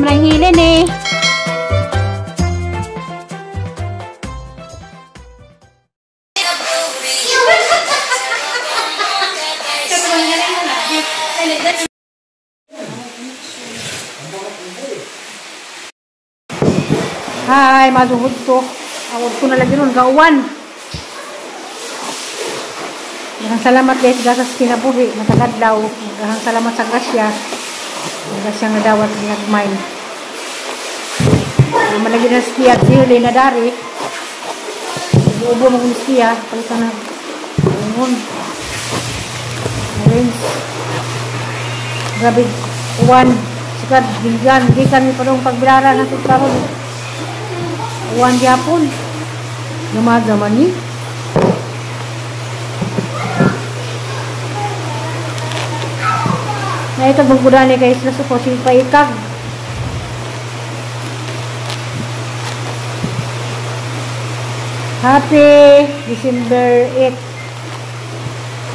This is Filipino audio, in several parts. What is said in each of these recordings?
man ang hilin eh. Hi, maduhod to. Awad ko na lagi nun, gauwan. Maraming salamat guys, gasas kinabuhi. Matagad daw. Maraming salamat sa grasya. Grasya nga dawat ginagmay. Malagi na skiya at sihuli na dari. Ubo mo kung skiya. Palitan na. Ayun. Arrange. Grabe. Uwan. Sikat. Gigan. Hindi kami pa nung pagbilara na ito karon. Uwan yapon. Zaman ni. Na ito magbuda ni guys na suko si paikag. Happy December 8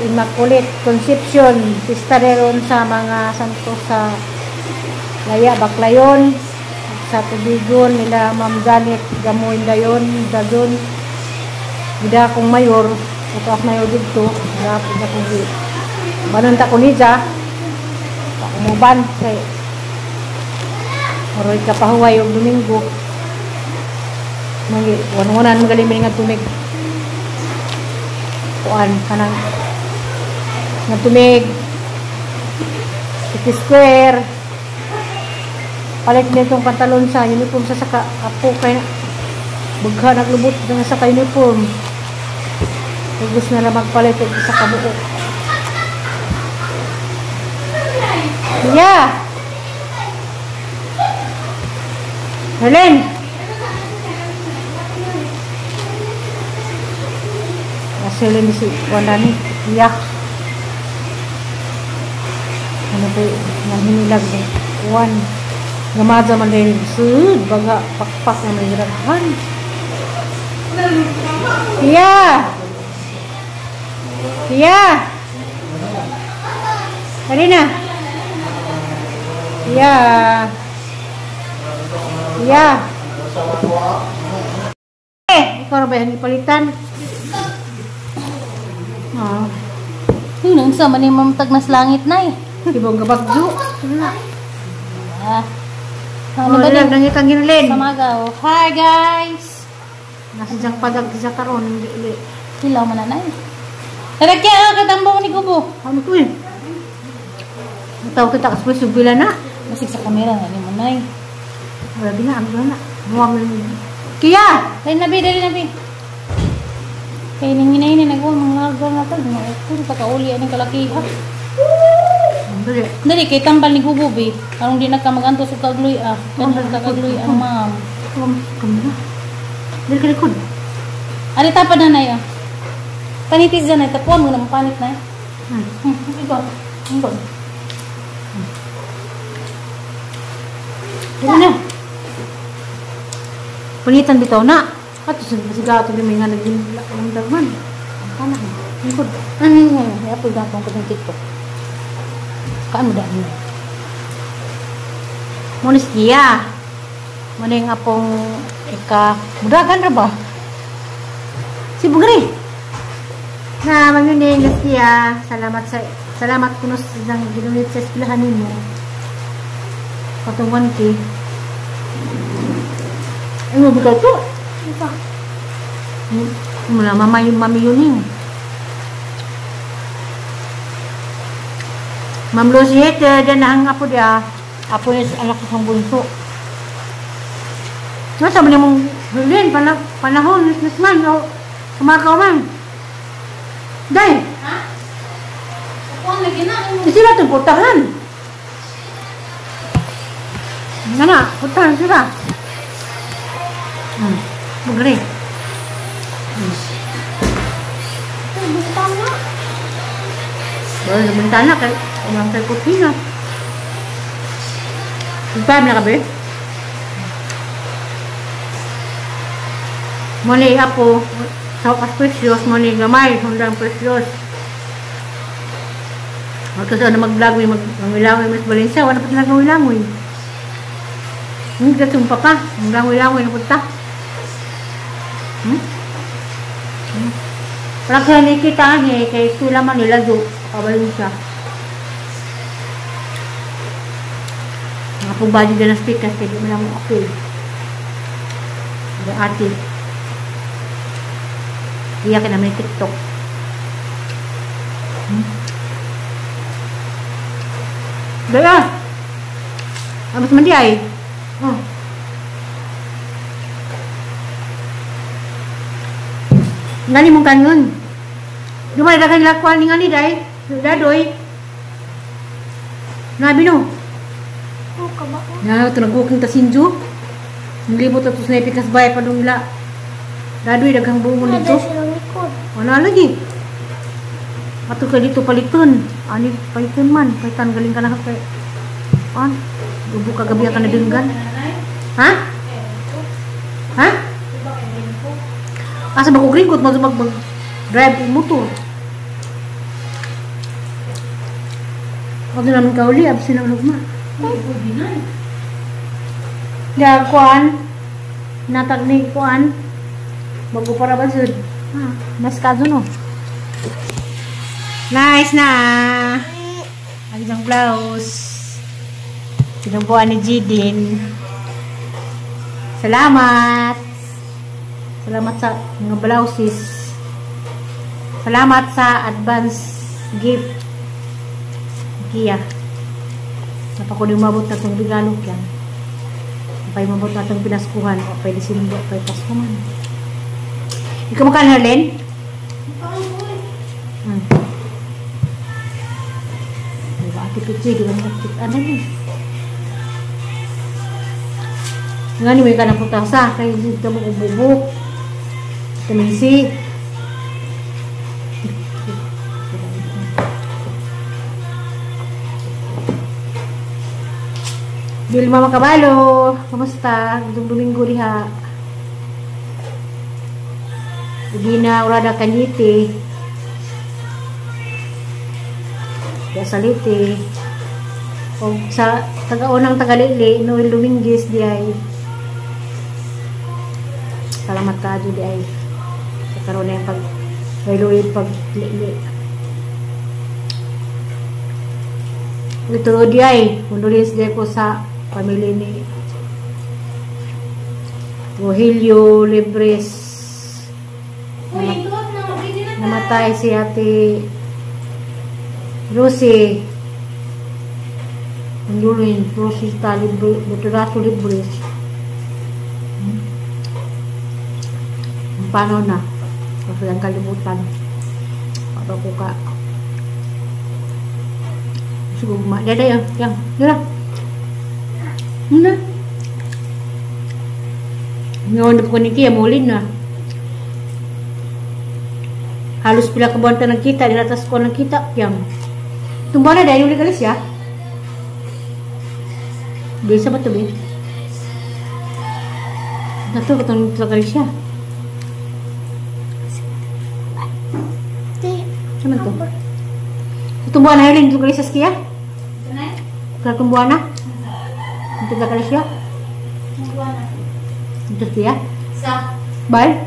Immaculate Conception. Pista ron sa mga santo sa Laya, Baclayon, sa Tubigon nila Ma'am Janet Gamoy Dayon. Gida akong mayor. Ito ako mayor dito. Grabe na kong banon ta ko niya. Umuban kay Oroy kapahuway yung Domingo. Magi wan-wanan magaliming nga tumig. Kuan kanang nga tumig. City Square. Palit nitong pantalon sa uniform sa saka apo kay bugha naglubot nga sa uniform. Gusto na lang magpalit sa kabuok. Yeah. Helen. Helen si Wanda ni. Yeah. Ano po yung hinilag ni Juan. Gamadza man din sud baga pakpak na may raghan. Yeah. Yeah. Karina. Yeah. Yeah. Ikaw ba yung ipalitan? Nung sa man yung mamtag nas langit na eh. Ibang gabagyo. Ano ba din? Nangit ang ginulin. Samagaw. Hi guys! Nasa diyang padag sa karon. Hilaw man na eh. Taragya katambaw ni Kubo. Ano ko eh? Nataw kita kasi subila na. Masig sa kamera na ni Manay. Wala din na, ano na. Muwag na. Kaya! Dali nabi. Kaya nanginayin na nagawa mga lagar na ito. Kung pagkauli ang kalakiha. Dali, kay tambal ni Gubo, be. Anong di nagkamaganto sa kagluy, ah. Ganun kagluy ang ma'am. Kamera. Dali ka likod. Ari tapad na na yun. Panitis dyan na. Tapuan mo na mapanit na yun. Ito. Dali na. Panitan bitaw na. Ato siga ito may nga naging darman. Ang panak na. Likod. Apple na akong kutong TikTok. Kaan mo dahil na? Munis kiya. Muning apong mudagan na ba? Si Bugri. Na mamuning kiya. Salamat kunos ng ginunit sa esplahan mo. Patungan ki. Ano ba ito? Mula mami yun yun. Ma'am Luciet, dyan na ang apo dia. Apo niya anak ko sang bunso. Nasa mo niya mong hulin, panahon, nisman, o kumakaw man. Day! Ha? Kukuhan lagi na. Sila itong putahan. Nga na, putahan sila. Bugri. Bintana. Bawa sa bintana, ulang kay kusina. Pagpaham na ka ba? Muli apo, sa kas presyos, muli gamay, hundang presyos. Ito sa na mag-vlog, mag-ilangoy, mas balinsa, wala pa tinagaw ilangoy. Hindi ka sumpa ka. Ang langoy-langoy na punta. Parang kaya nakikita niya kay sila man nila do. Kabalong siya. Mga pong-body na ng speakers kaya di mo lang okay. Ang ate. Iyak ka naman yung TikTok. Daya! Abas man di ay. Oh. Ngani mong kanyon. Dumay dagan lakuan ni ngani day. Dadoy. Nabi no. Oh, kaba. Na tunaguking ta sinju. Nglibot atus na ipikas bay pa dong ila. Dadoy daghang bungon Ada dito. silang likod. Ano lagi? Ato ka dito paliton. Ani paliton man. Palitan galing ka na kay. On. Gubo ka gabi ka na denggan. Ha? Ha? Asa ba ko gringot mo mag-drive yung motor? Huwag naman ka uli, absin ang lugma. Diya, kuan. Natag ni kuan. Bago para ba sud? Mas kazo no. Nice na. Ang isang blouse. Sinubuan ni Jidin. Salamat. Salamat sa mga blouses. Salamat sa advance gift. Kia. Napako di umabot na itong bigalog yan. Napay umabot na itong pinaskuhan. O pwede sinimbo. Pwede pasko man. Ikaw mo ka na, Len? Diba, ati pitsi. Di ba nakitik? Ano yun? Nga ni may ka na putasa. Kaya dito mo ububok. Vitamin C. Vilma Makabalo, kamusta? Itong Domingo diha. Gina Urada Kanyiti. Salite. O sa taga-unang tagalili, Noel Dominguez di ay. Salamat ka di ay. Sa karon na yung pag-lili. Ito di ay. Condolences di ko sa pamilya ni Rogelio Libres. Namatay si Ate Rosie. Condolences Rosita Libres. Paano na? Kasi ang kalimutan. Para ko ka. Siguro dada yan. Yan. Dada. Ano? Ngayon na po ni Kia. Mulin na. Halos pila ka buwan ta nagkita. Dinatas ko nagkita. Yan. Tumba na dahil ulit alis ya. Bisa ba ito, babe? Nato, katong alis ya. Ano to? Tumbuhan na yun, ito kalis sa skiya? Tumbuhan na? Ito kalis siya? Ito siya? Bye?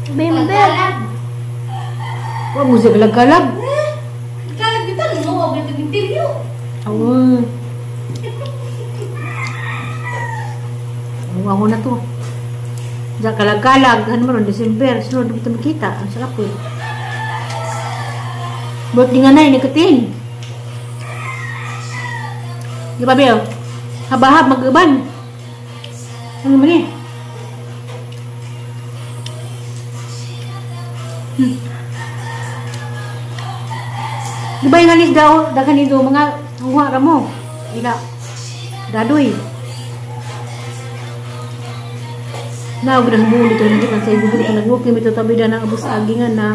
Bembel. Wah, musik galag-galag. Galag dito, no? Huwag yung interview. Oo. Ang na to. Diyan kalag-kalag. Ano mo ron? December. Sunod kita makita. Ang sarap ko. Buat di nga na, nikatin. Di ba, Bel? Habahab, mag-uban. Ano mo ni? Di ba yung alis daw? Dagan ito, mga huwara mo. Ila. Dadoy. Na udah muli dito hindi kan sa ibu dito nagwukim ito tabi da ng abus agingan na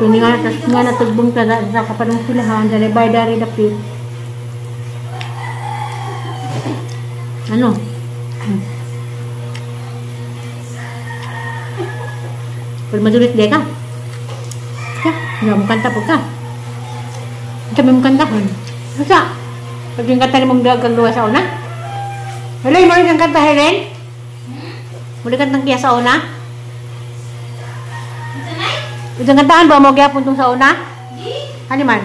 kini nga natugbong ta sa kapadong silahan dali bay dari dapit ano pero madulit de ka ya nggak mo kanta po ka Sabi mo kantahan. Masa? Pag yung kanta ni mong dagang gawa sa una? Wala yung mga kanta, Helen? Muli kantang kaya sa una? Yung kantahan ba mo gyapon tong sa una? Ano man?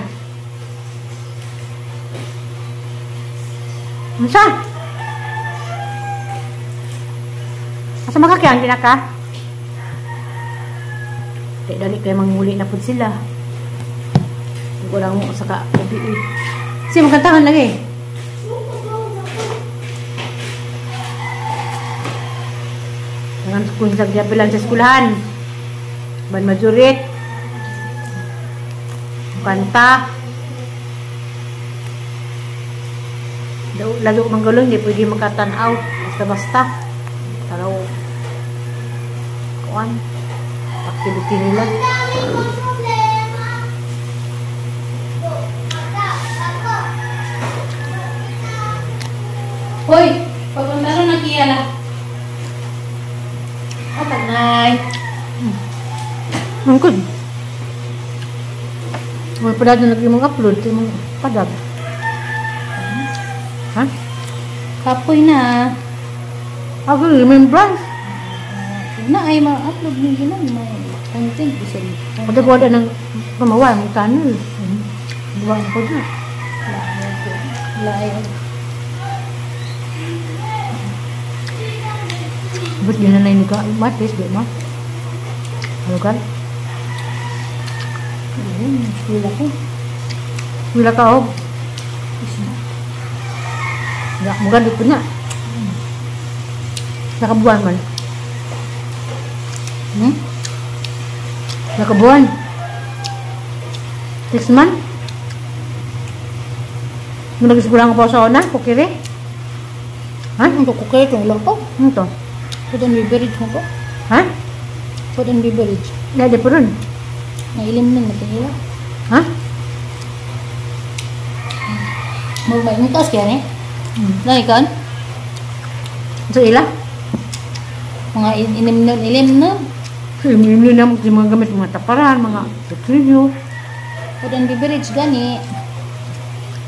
Masa? Asa makakyan din ka? Dali kayo manguli na po sila. Hindi ko lang mo sa ka-ubi. Kasi magkantahan lagi. Tangan kung sa bilang sa eskulahan. Ban majurit. Kanta. Lalo manggalong, hindi pwede makatanaw. Basta-basta. Taraw. Kuan. Activity nila. Hoy, pagkantaro na kiyala. O, tanay. Mungkod. May padad na naging mga upload. Ito yung padad. Ha? Kapoy na. Ako, remembrance. Na ay ma-upload mo yun lang. May content. Pagkagwada ng pamawa, may channel. Diba ko na. Laay. Ba't yun na ni ka? Matis, di mo? Ano ka? Wala ko. Wala ka, oh. Maganda ko na. Nakabuan man. Nakabuan. 6 months. Nung nagsigurang ko sa una, kukiri. Ha? Untuk kukiri ito, ilang ko. Ano to? Food and beverage mo ko. Ha? Food and beverage. Dada po rin. Nailim nun, matihila. Ha? Magmay mo taas kaya eh. Naikan? So, ila? Mga ilim nun. Ilim na mga gamit, mga taparan, mga petrilyo. Food and beverage gani.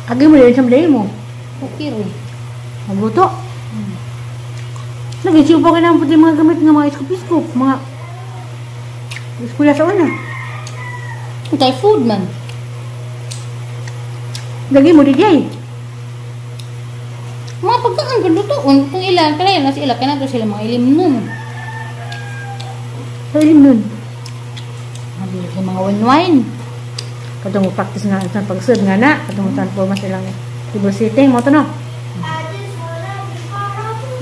Agi mo yun sa madayin mo. Kukiri. Magluto. Nag-isip pa kayo ng mga gamit ng mga iskop-iskop, mga eskulya sa una. Kaya food man. Lagi mo di jay. Mga pagkaan kung lutoon, kung ilan, kaya na sila, kaya na sila mga ilim nun. Sa ilim nun. Mabili sa mga wine-wine. Katong mo practice nga sa pag-sud nga na. Katong mo transforma silang table sitting. Mo ito no?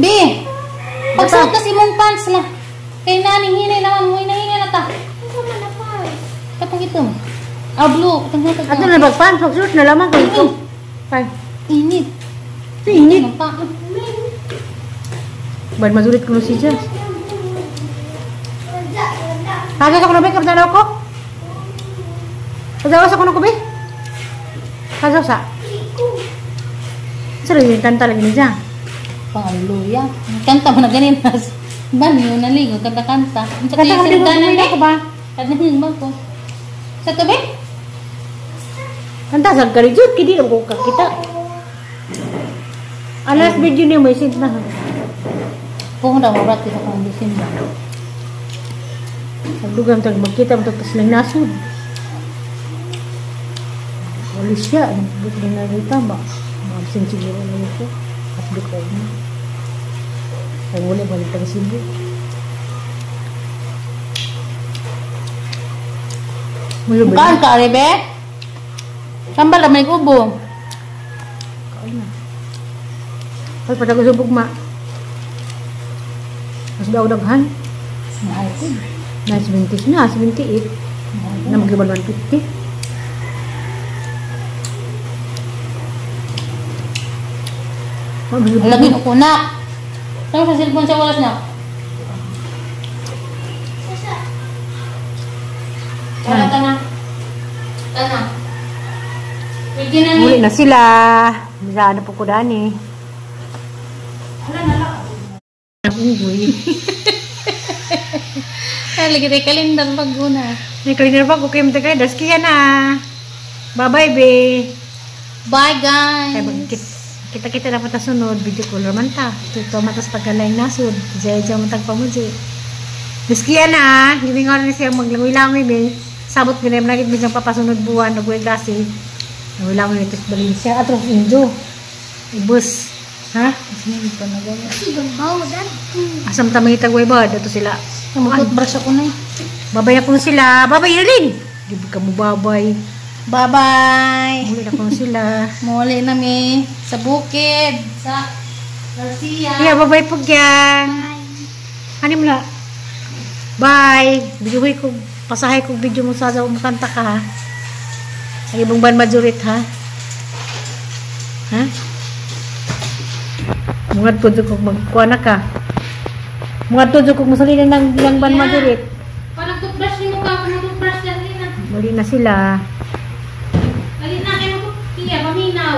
Be! Pagsuot na si mong pants na. Kaya naning hinay naman mo, hinahinay na ta. Katong ito. Ah, blue. Katong ito. At na nabagpan, pag-sud na lamang kayo ito. Kaya, Init. ito init. Pa. Ba't mazulit ko si Jess? Kagak ako na ba? Kapatalaw ko? Kagawas ako na ko ba? Kagawas sa? Saan yung kanta lagi niya? Pangaluya. Kanta mo na ganin. Banyo, naligo, kanta-kanta. Kanta ko din ko ba? Kanta ba ko? Sa tabi? Kanta sa karijut, kidi lang ko kakita. Alas video niya may sint na. Kung daw mabati sa pang December. Pagdugang tag magkita mo tapos lang nasud. Walis siya, buti na nakita ba? Mabsin siguro na ito. Update ko na. Ay wala ba nitang sibo? Kaan ka, Rebe? Kambal na may kubo. Kain na. Ay, patago sa bugma. Mas daw daghan. Ay, ko. Na 70 na, 78. Na mag-ibal 150. Lagi ko na. Saan sa cellphone sa walas na? Tara, tana. Tana. Pwede na Muli na sila. Bisa na po ko dani. Unggoy. Lagi tayo kalendar pag-una. May kaliner pa ko kayo mata kayo. Daski yan na. Bye-bye, be. Bye, Kaya guys. kita na pata sunod. Video call raman ta. Ito matas pagkalay nasod. Jaya matagpa mo, Jay. Miski yan na, giving on na siya maglangoy-langoy, be. Sabot binayam na git bilang papasunod buwan. Nagway klase. Langoy-langoy ito sa Valencia. Atros injo. Ibus. Ha? Hindi pa na gano'n. Babaw, dan. Asam tamang itagway ba? Dato sila. Mag-toothbrush ako na eh. Babay ako na sila. Babay, Erlin! Di ba ka mo babay? Bye-bye. Muli ako na sila. Muli na mi sa bukid. Sa Garcia. Yeah, babay po yan. Ano mo na? Bye. Videoy ko. Pasahay ko video mo sa makanta ka ha. Ang ibang ban majorit ha. Ha? Mga tudo ko magkuha na ka. Mga tudo ko masalina ng ilang ban majorit. Parang toothbrush mo ka. Kung toothbrush dyan rin na. Muli na sila. Dali na kayo mag-iya. Paminaw.